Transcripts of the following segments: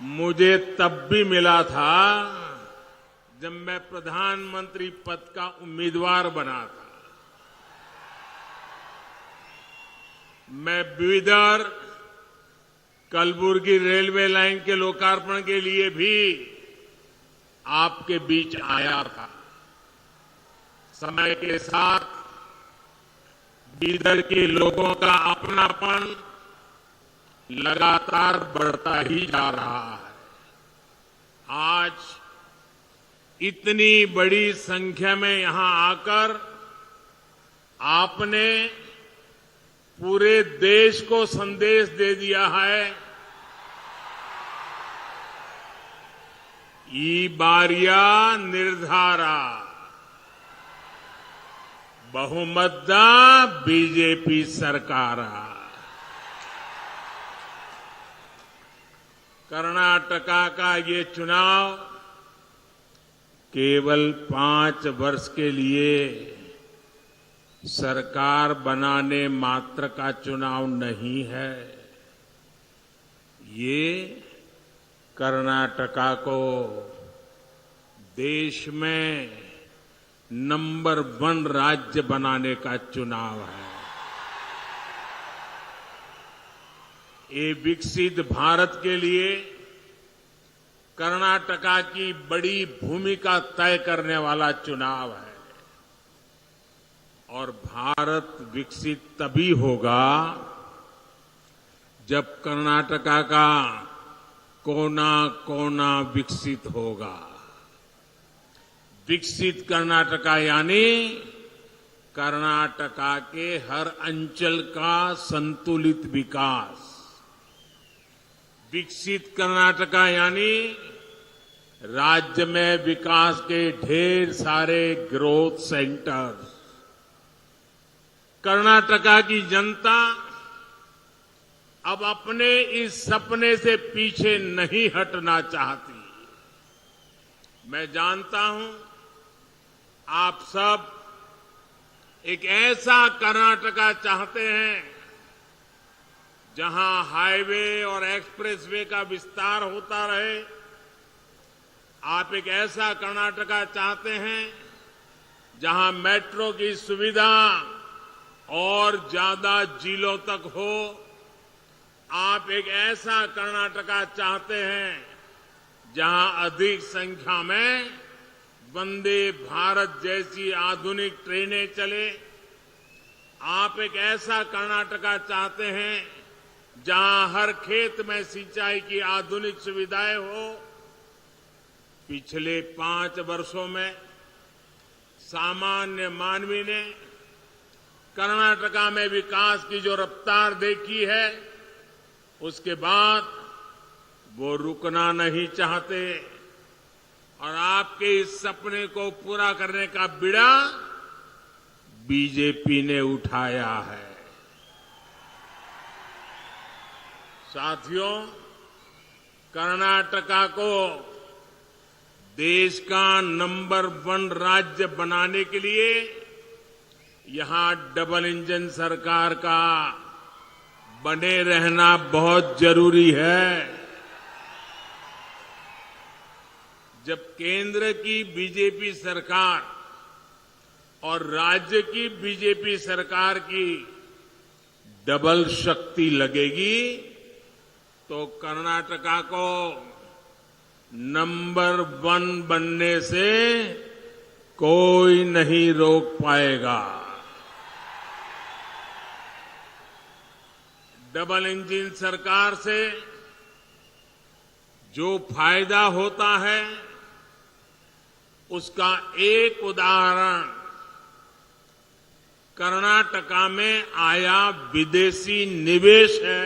मुझे तब भी मिला था जब मैं प्रधानमंत्री पद का उम्मीदवार बना था। मैं बीदर कलबुर्गी रेलवे लाइन के लोकार्पण के लिए भी आपके बीच आया था। समय के साथ बीदर के लोगों का अपनापन लगातार बढ़ता ही जा रहा है। आज इतनी बड़ी संख्या में यहां आकर आपने पूरे देश को संदेश दे दिया है, ई बारिया निर्धारा बहुमतदा बीजेपी सरकार। कर्नाटका का ये चुनाव केवल 5 वर्ष के लिए सरकार बनाने मात्र का चुनाव नहीं है। ये कर्नाटका को देश में नंबर 1 राज्य बनाने का चुनाव है। ये विकसित भारत के लिए कर्नाटका की बड़ी भूमिका तय करने वाला चुनाव है। और भारत विकसित तभी होगा जब कर्नाटका का कोना कोना विकसित होगा। विकसित कर्नाटका यानी कर्नाटका के हर अंचल का संतुलित विकास। विकसित कर्नाटका यानी राज्य में विकास के ढेर सारे ग्रोथ सेंटर्स। कर्नाटका की जनता अब अपने इस सपने से पीछे नहीं हटना चाहती। मैं जानता हूं आप सब एक ऐसा कर्नाटका चाहते हैं जहां हाईवे और एक्सप्रेसवे का विस्तार होता रहे। आप एक ऐसा कर्नाटका चाहते हैं जहां मेट्रो की सुविधा और ज्यादा जिलों तक हो। आप एक ऐसा कर्नाटका चाहते हैं जहां अधिक संख्या में वंदे भारत जैसी आधुनिक ट्रेनें चले। आप एक ऐसा कर्नाटका चाहते हैं जहां हर खेत में सिंचाई की आधुनिक सुविधाएं हो। पिछले 5 वर्षों में सामान्य मानवी ने कर्नाटका में विकास की जो रफ्तार देखी है, उसके बाद वो रुकना नहीं चाहते और आपके इस सपने को पूरा करने का बीड़ा बीजेपी ने उठाया है। साथियों, कर्नाटका को देश का नंबर 1 राज्य बनाने के लिए यहां डबल इंजन सरकार का बने रहना बहुत जरूरी है। जब केंद्र की बीजेपी सरकार और राज्य की बीजेपी सरकार की डबल शक्ति लगेगी तो कर्नाटका को नंबर 1 बनने से कोई नहीं रोक पाएगा। डबल इंजन सरकार से जो फायदा होता है उसका एक उदाहरण कर्नाटका में आया विदेशी निवेश है।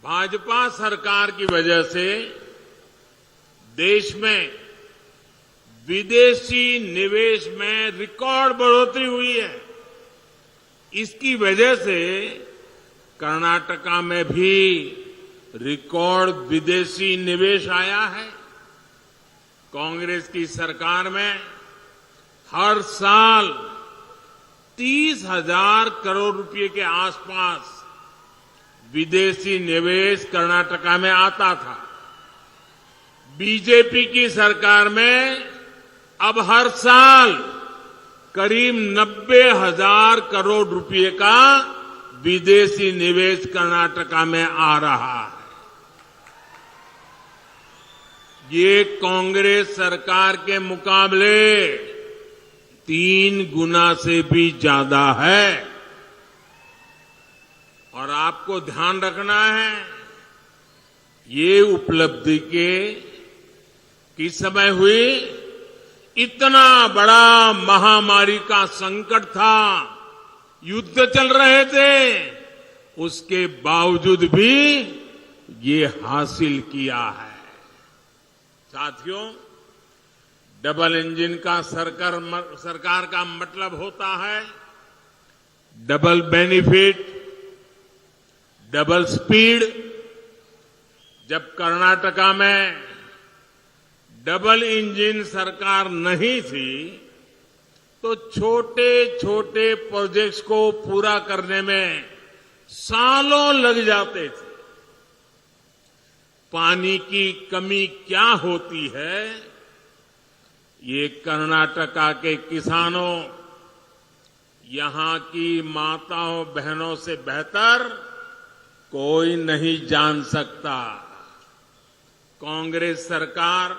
भाजपा सरकार की वजह से देश में विदेशी निवेश में रिकॉर्ड बढ़ोतरी हुई है। इसकी वजह से कर्नाटका में भी रिकॉर्ड विदेशी निवेश आया है। कांग्रेस की सरकार में हर साल 30,000 करोड़ रुपए के आसपास विदेशी निवेश कर्नाटका में आता था। बीजेपी की सरकार में अब हर साल करीब 90,000 करोड़ रुपए का विदेशी निवेश कर्नाटका में आ रहा है। ये कांग्रेस सरकार के मुकाबले 3 गुना से भी ज्यादा है। और आपको ध्यान रखना है, ये उपलब्धि किस समय हुई? इतना बड़ा महामारी का संकट था, युद्ध चल रहे थे, उसके बावजूद भी ये हासिल किया है। साथियों, डबल इंजन का सरकार का मतलब होता है डबल बेनिफिट, डबल स्पीड। जब कर्नाटका में डबल इंजन सरकार नहीं थी तो छोटे छोटे प्रोजेक्ट्स को पूरा करने में सालों लग जाते थे। पानी की कमी क्या होती है, ये कर्नाटका के किसानों, यहां की माताओं बहनों से बेहतर कोई नहीं जान सकता। कांग्रेस सरकार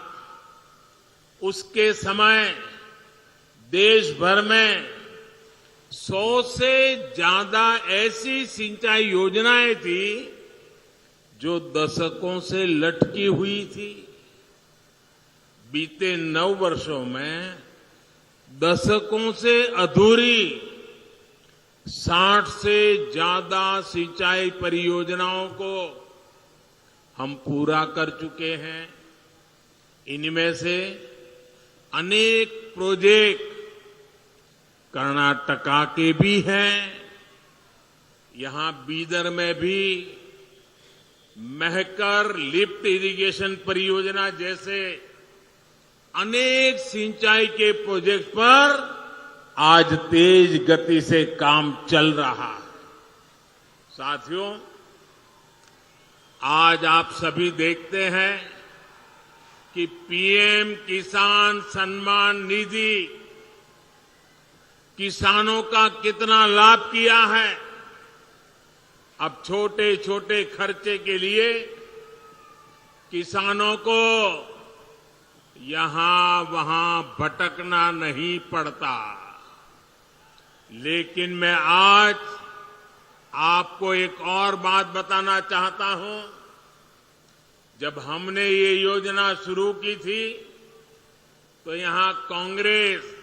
उसके समय देश भर में 100 से ज्यादा ऐसी सिंचाई योजनाएं थी जो दशकों से लटकी हुई थी। बीते 9 वर्षों में दशकों से अधूरी 60 से ज्यादा सिंचाई परियोजनाओं को हम पूरा कर चुके हैं। इनमें से अनेक प्रोजेक्ट कर्नाटका के भी हैं। यहां बीदर में भी महकर लिफ्ट इरिगेशन परियोजना जैसे अनेक सिंचाई के प्रोजेक्ट पर आज तेज गति से काम चल रहा है। साथियों, आज आप सभी देखते हैं कि पीएम किसान सम्मान निधि किसानों का कितना लाभ किया है। अब छोटे छोटे खर्चे के लिए किसानों को यहां वहां भटकना नहीं पड़ता। लेकिन मैं आज आपको एक और बात बताना चाहता हूं। जब हमने ये योजना शुरू की थी तो यहां कांग्रेस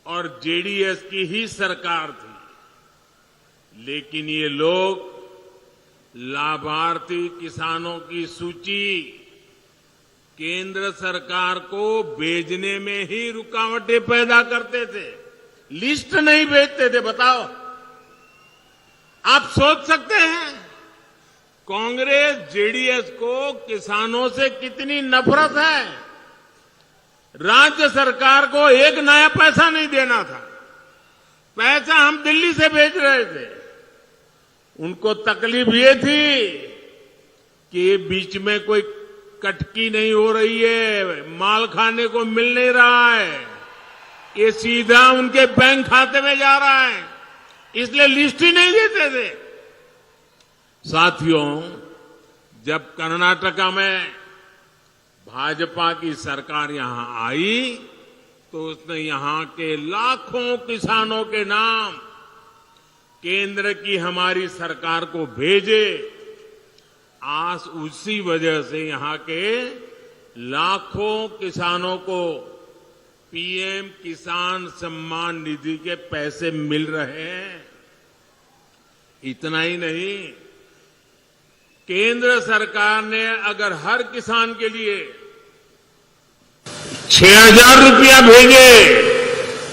और जेडीएस की ही सरकार थी। लेकिन ये लोग लाभार्थी किसानों की सूची केंद्र सरकार को भेजने में ही रुकावटें पैदा करते थे, लिस्ट नहीं भेजते थे। बताओ, आप सोच सकते हैं कांग्रेस जेडीएस को किसानों से कितनी नफरत है। राज्य सरकार को एक नया पैसा नहीं देना था, पैसा हम दिल्ली से भेज रहे थे। उनको तकलीफ ये थी कि बीच में कोई कटकी नहीं हो रही है, माल खाने को मिल नहीं रहा है, ये सीधा उनके बैंक खाते में जा रहा है, इसलिए लिस्ट ही नहीं देते थे। साथियों, जब कर्नाटका में भाजपा की सरकार यहां आई तो उसने यहां के लाखों किसानों के नाम केंद्र की हमारी सरकार को भेजे। आज उसी वजह से यहां के लाखों किसानों को पीएम किसान सम्मान निधि के पैसे मिल रहे हैं। इतना ही नहीं, केंद्र सरकार ने अगर हर किसान के लिए 6,000 रुपया भेजे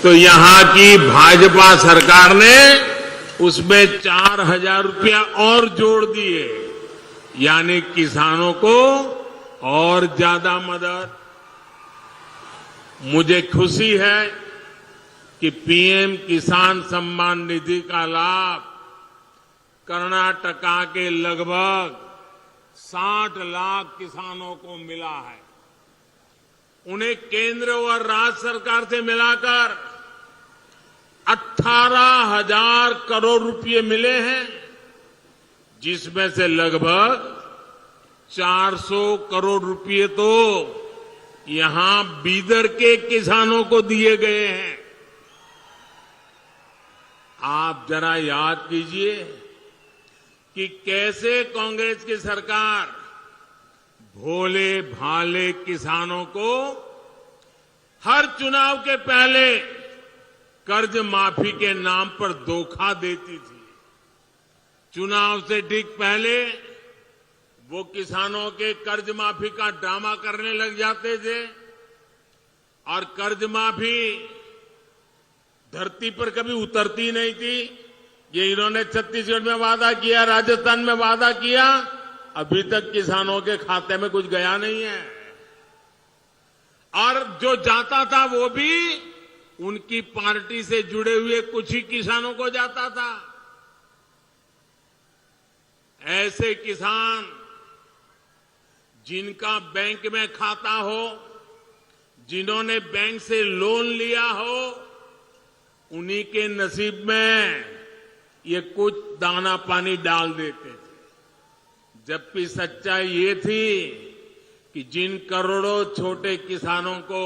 तो यहां की भाजपा सरकार ने उसमें 4,000 रुपया और जोड़ दिए, यानी किसानों को और ज्यादा मदद। मुझे खुशी है कि पीएम किसान सम्मान निधि का लाभ कर्नाटका के लगभग 60 लाख किसानों को मिला है। उन्हें केंद्र और राज्य सरकार से मिलाकर 18,000 करोड़ रुपए मिले हैं, जिसमें से लगभग 400 करोड़ रुपए तो यहां बीदर के किसानों को दिए गए हैं। आप जरा याद कीजिए कि कैसे कांग्रेस की सरकार भोले भाले किसानों को हर चुनाव के पहले कर्ज माफी के नाम पर धोखा देती थी। चुनाव से ठीक पहले वो किसानों के कर्ज माफी का ड्रामा करने लग जाते थे और कर्ज माफी धरती पर कभी उतरती नहीं थी। ये इन्होंने छत्तीसगढ़ में वादा किया, राजस्थान में वादा किया, अभी तक किसानों के खाते में कुछ गया नहीं है। और जो जाता था वो भी उनकी पार्टी से जुड़े हुए कुछ ही किसानों को जाता था। ऐसे किसान जिनका बैंक में खाता हो, जिन्होंने बैंक से लोन लिया हो, उन्हीं के नसीब में ये कुछ दाना पानी डाल देते थे। जबकि सच्चाई ये थी कि जिन करोड़ों छोटे किसानों को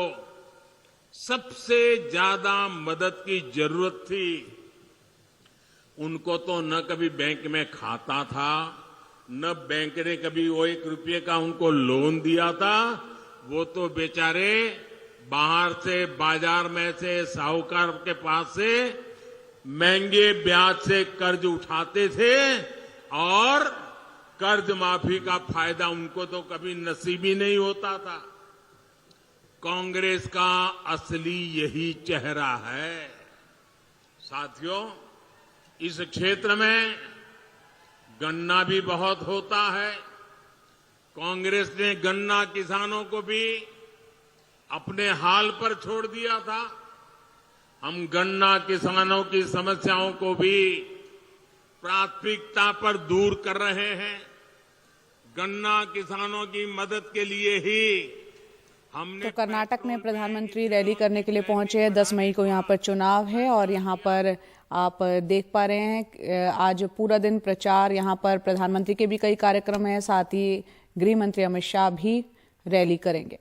सबसे ज्यादा मदद की जरूरत थी, उनको तो न कभी बैंक में खाता था, न बैंक ने कभी वो 1 रुपये का उनको लोन दिया था। वो तो बेचारे बाहर से, बाजार में से, साहूकार के पास से महंगे ब्याज से कर्ज उठाते थे और कर्ज माफी का फायदा उनको तो कभी नसीब ही नहीं होता था। कांग्रेस का असली यही चेहरा है। साथियों, इस क्षेत्र में गन्ना भी बहुत होता है। कांग्रेस ने गन्ना किसानों को भी अपने हाल पर छोड़ दिया था। हम गन्ना किसानों की समस्याओं को भी प्राथमिकता पर दूर कर रहे हैं। गन्ना किसानों की मदद के लिए ही हमने तो कर्नाटक में प्रधानमंत्री रैली करने के लिए पहुंचे हैं। 10 मई को यहां पर चुनाव है और यहां पर आप देख पा रहे हैं आज पूरा दिन प्रचार, यहां पर प्रधानमंत्री के भी कई कार्यक्रम हैं, साथ ही गृह मंत्री अमित शाह भी रैली करेंगे।